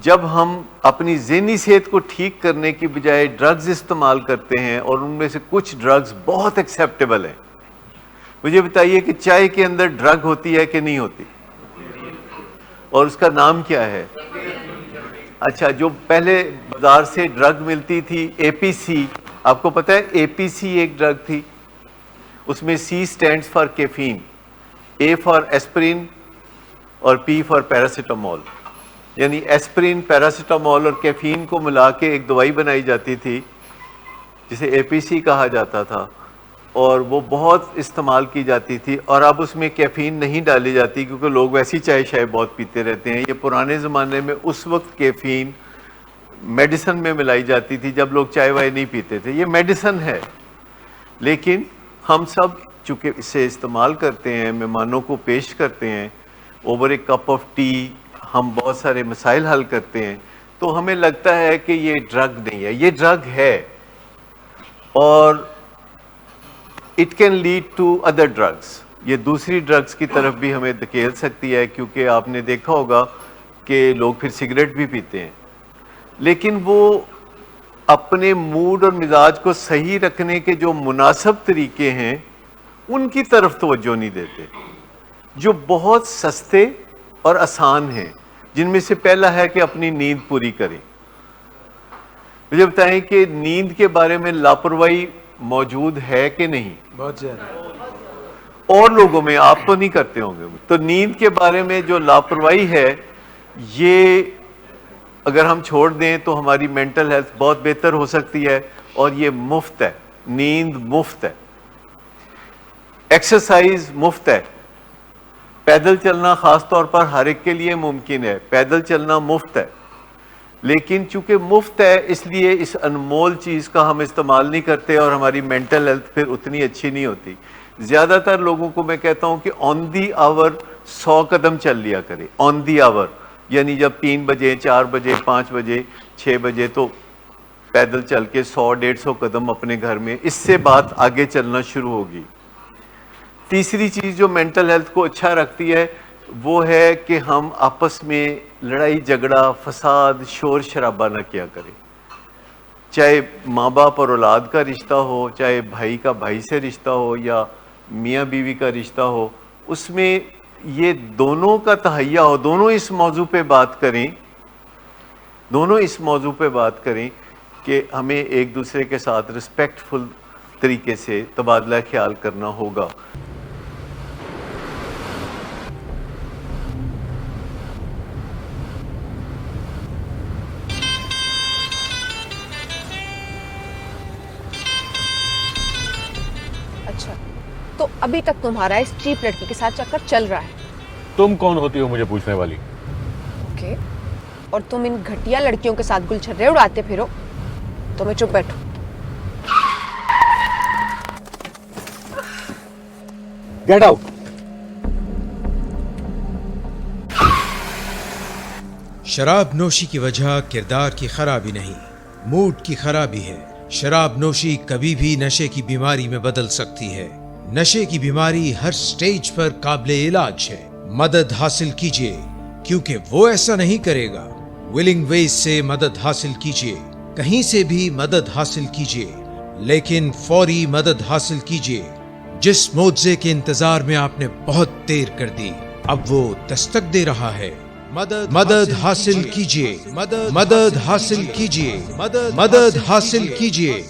جب ہم اپنی ذہنی صحت کو ٹھیک کرنے کی بجائے ڈرگز استعمال کرتے ہیں اور ان میں سے کچھ ڈرگز بہت ایکسیپٹیبل ہیں. مجھے بتائیے کہ چائے کے اندر ڈرگ ہوتی ہے کہ نہیں ہوتی؟ اور اس کا نام کیا ہے؟ اچھا، جو پہلے بازار سے ڈرگ ملتی تھی اے پی سی، آپ کو پتہ ہے اے پی سی ایک ڈرگ تھی. اس میں C stands for caffeine, A for aspirin اور پی فار پیراسیٹامول. یعنی ایسپرین، پیراسیٹامول اور کیفین کو ملا کے ایک دوائی بنائی جاتی تھی جسے اے پی سی کہا جاتا تھا، اور وہ بہت استعمال کی جاتی تھی. اور اب اس میں کیفین نہیں ڈالی جاتی کیونکہ لوگ ویسی چائے شائے بہت پیتے رہتے ہیں. یہ پرانے زمانے میں اس وقت کیفین میڈیسن میں ملائی جاتی تھی جب لوگ چائے وائے نہیں پیتے تھے. یہ میڈیسن ہے، لیکن ہم سب چونکہ اسے استعمال کرتے ہیں، مہمانوں کو پیش کرتے ہیں، over a cup of T ہم بہت سارے مسائل حل کرتے ہیں، تو ہمیں لگتا ہے کہ یہ ڈرگ نہیں ہے. یہ ڈرگ ہے، اور it can lead to other drugs. یہ دوسری ڈرگس کی طرف بھی ہمیں دھکیل سکتی ہے، کیونکہ آپ نے دیکھا ہوگا کہ لوگ پھر سگریٹ بھی پیتے ہیں، لیکن وہ اپنے موڈ اور مزاج کو صحیح رکھنے کے جو مناسب طریقے ہیں ان کی طرف توجہ نہیں دیتے، جو بہت سستے اور آسان ہیں، جن میں سے پہلا ہے کہ اپنی نیند پوری کریں. مجھے بتائیں کہ نیند کے بارے میں لاپرواہی موجود ہے کہ نہیں؟ بہت زیادہ. اور لوگوں میں، آپ تو نہیں کرتے ہوں گے. تو نیند کے بارے میں جو لاپرواہی ہے، یہ اگر ہم چھوڑ دیں تو ہماری مینٹل ہیلتھ بہت بہتر ہو سکتی ہے. اور یہ مفت ہے، نیند مفت ہے، ایکسرسائز مفت ہے. پیدل چلنا خاص طور پر ہر ایک کے لیے ممکن ہے، پیدل چلنا مفت ہے. لیکن چونکہ مفت ہے اس لیے اس انمول چیز کا ہم استعمال نہیں کرتے، اور ہماری مینٹل ہیلتھ پھر اتنی اچھی نہیں ہوتی. زیادہ تر لوگوں کو میں کہتا ہوں کہ آن دی آور 100 قدم چل لیا کرے. آن دی آور یعنی جب 3 بجے، 4 بجے، 5 بجے، 6 بجے، تو پیدل چل کے 100-150 قدم اپنے گھر میں. اس سے بات آگے چلنا شروع ہوگی. تیسری چیز جو مینٹل ہیلتھ کو اچھا رکھتی ہے وہ ہے کہ ہم آپس میں لڑائی جھگڑا، فساد، شور شرابہ نہ کیا کریں. چاہے ماں باپ اور اولاد کا رشتہ ہو، چاہے بھائی کا بھائی سے رشتہ ہو، یا میاں بیوی کا رشتہ ہو، اس میں یہ دونوں کا تہیہ ہو. دونوں اس موضوع پہ بات کریں، دونوں اس موضوع پہ بات کریں کہ ہمیں ایک دوسرے کے ساتھ رسپیکٹ فل طریقے سے تبادلہ خیال کرنا ہوگا. اچھا، تو ابھی تک تمہارا اس چیپ لڑکی کے ساتھ چکر چل رہا ہے؟ تم کون ہوتی ہو مجھے پوچھنے والی؟ اوکے، اور تم ان گھٹیا لڑکیوں کے ساتھ گل چھرے اڑاتے پھرو تو میں چپ بیٹھوں. Get out. شراب نوشی کی وجہ کردار کی خرابی نہیں، موڈ کی خرابی ہے. شراب نوشی کبھی بھی نشے کی بیماری میں بدل سکتی ہے. نشے کی بیماری ہر سٹیج پر قابل علاج ہے. مدد حاصل کیجیے، کیونکہ وہ ایسا نہیں کرے گا. ولنگ ویز سے مدد حاصل کیجیے، کہیں سے بھی مدد حاصل کیجیے، لیکن فوری مدد حاصل کیجیے. جس معجزے کے انتظار میں آپ نے بہت دیر کر دی، اب وہ دستک دے رہا ہے. مدد حاصل کیجیے، مدد حاصل کیجیے، مدد حاصل کیجیے.